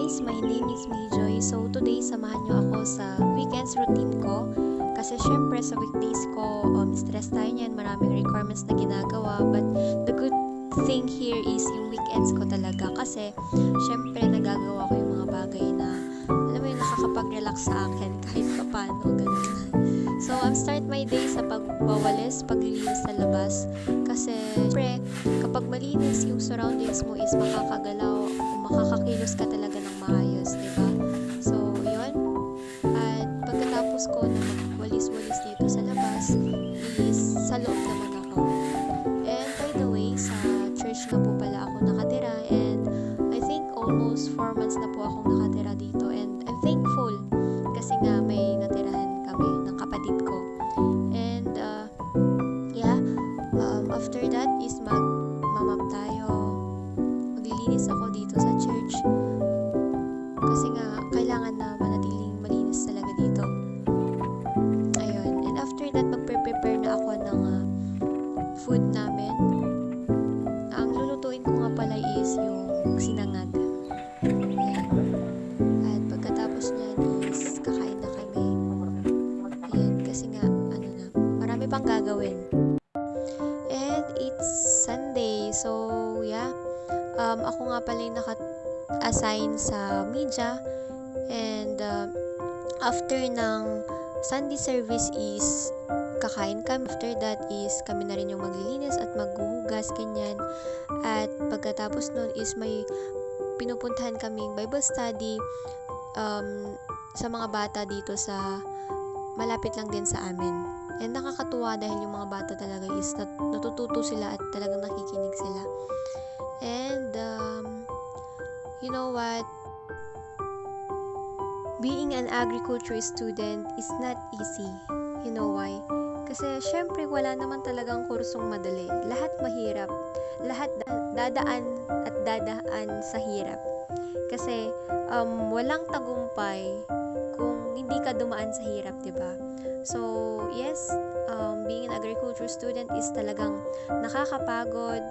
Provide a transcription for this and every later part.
guys, my name is Mayjoy. So today, samahan nyo ako sa weekends routine ko. Kasi syempre sa weekdays ko, stress tayo niyan, maraming requirements na ginagawa. But the good thing here is yung weekends ko talaga. Kasi syempre nagagawa ko yung mga bagay na, alam mo yung nakakapag-relax sa akin kahit papano, ganun. So, start my day sa pagwawalis, paglilinis sa labas. Kasi, syempre, kapag malinis yung surroundings mo is makakagalaw, makakakilos ka talaga ng maayos, di ba? So, yun. At pagkatapos ko na magwalis-walis dito sa labas, is sa loob naman ako. And by the way, sa church na po pala ako nakatira, and I think almost 4 months na po akong nakatira dito, and I'm thankful kasi nga may natirahan kami ng kapatid ko. And yeah, after that is magmamap tayo, maglilinis ako dito sa church kasi nga kailangan na manatiling malinis talaga dito. Ayun, and after that magpe-prepare na ako ng food namin. Ang lulutuin ko nga pala is yung sinangag. Ayan. At pagkatapos niyan is kakain na kami. Ayan, kasi nga ano na, marami pang gagawin. And it's Sunday, so yeah. Ako nga pala yung naka-assign sa media, and after ng Sunday service is kakain kami. After that is kami na rin yung maglilinis at maghuhugas, ganyan. At pagkatapos nun is may pinupuntahan kaming Bible study sa mga bata dito sa malapit lang din sa amin. And nakakatuwa dahil yung mga bata talaga is natututo sila at talagang nakikinig sila. And you know what? Being an agriculture student is not easy. You know why? Kasi syempre wala naman talagang kursong madali. Lahat mahirap. Lahat dadaan at dadaan sa hirap. Kasi walang tagumpay kung hindi ka dumaan sa hirap, 'di ba? So, yes, being an agriculture student is talagang nakakapagod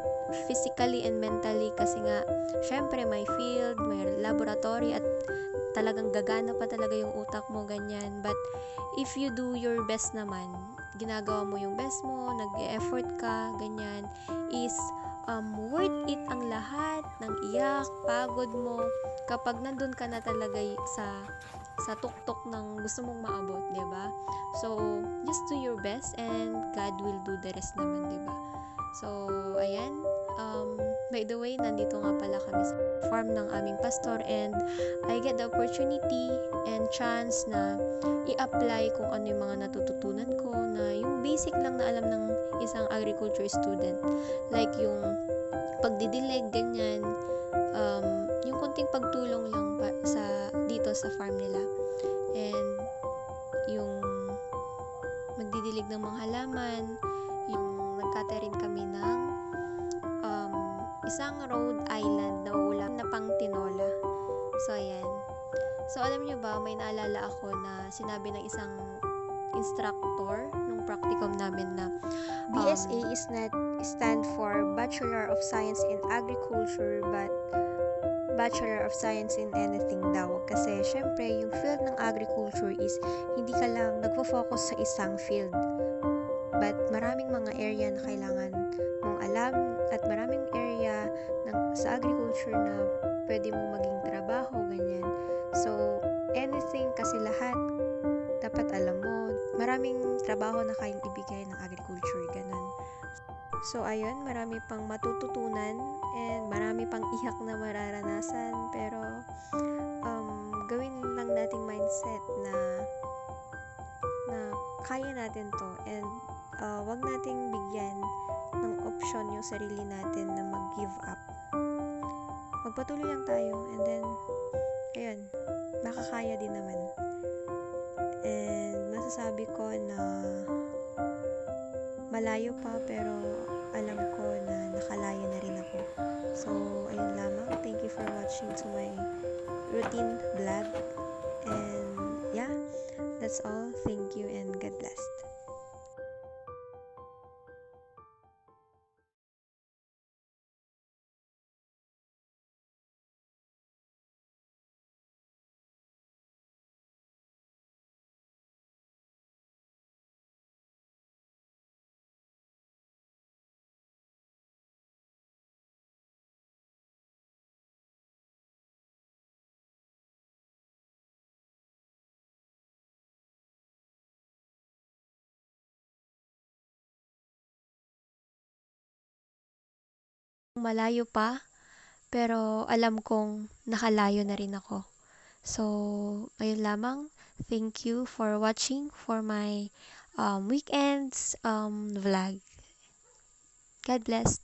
physically and mentally kasi nga syempre may field, may laboratory at talagang gagana pa talaga yung utak mo, ganyan. But if you do your best naman, ginagawa mo yung best mo, nag-e-effort ka, ganyan, is worth it ang lahat ng iyak, pagod mo kapag nandun ka na talaga sa tuktok ng gusto mong maabot, 'di ba? So, just do your best and God will do the rest naman, 'di ba? So, ayan. By the way, nandito nga pala kami sa farm ng aming pastor, and I get the opportunity and chance na i-apply kung ano yung mga natututunan ko, na yung basic lang na alam ng isang agriculture student. Like yung pagdidilig, ganyan. Yung konting pagtulong lang dito sa farm nila. And yung magdidilig ng mga halaman, yung nagkata rin kami ng isang Rhode Island na ulam na pang tinola. So, ayan. So, alam nyo ba, may naalala ako na sinabi ng isang instructor nung practicum namin na BSA is not stand for Bachelor of Science in Agriculture, but Bachelor of Science in anything daw. Kasi, syempre, yung field ng agriculture is hindi ka lang nagfo-focus sa isang field. But maraming mga area na kailangan mong alam at maraming area sa agriculture na pwede mong maging trabaho, ganyan. So, anything kasi lahat dapat alam mo. Maraming trabaho na kayang ibigay ng agriculture, ganun. So, ayun, marami pang matututunan and marami pang iyak na mararanasan, pero gawin lang nating mindset na kaya natin to, and wag nating bigyan ng option yung sarili natin na mag-give up. Magpatuloy lang tayo, and then ayun, makakaya din naman. And masasabi ko na malayo pa, pero alam ko na nakalaya na rin ako. So, ayun lamang. Thank you for watching to my routine vlog. And yeah, that's all. Thank you and God bless. malayo pa, pero alam kong nakalayo na rin ako. So, ayun lamang. Thank you for watching for my weekends vlog. God bless.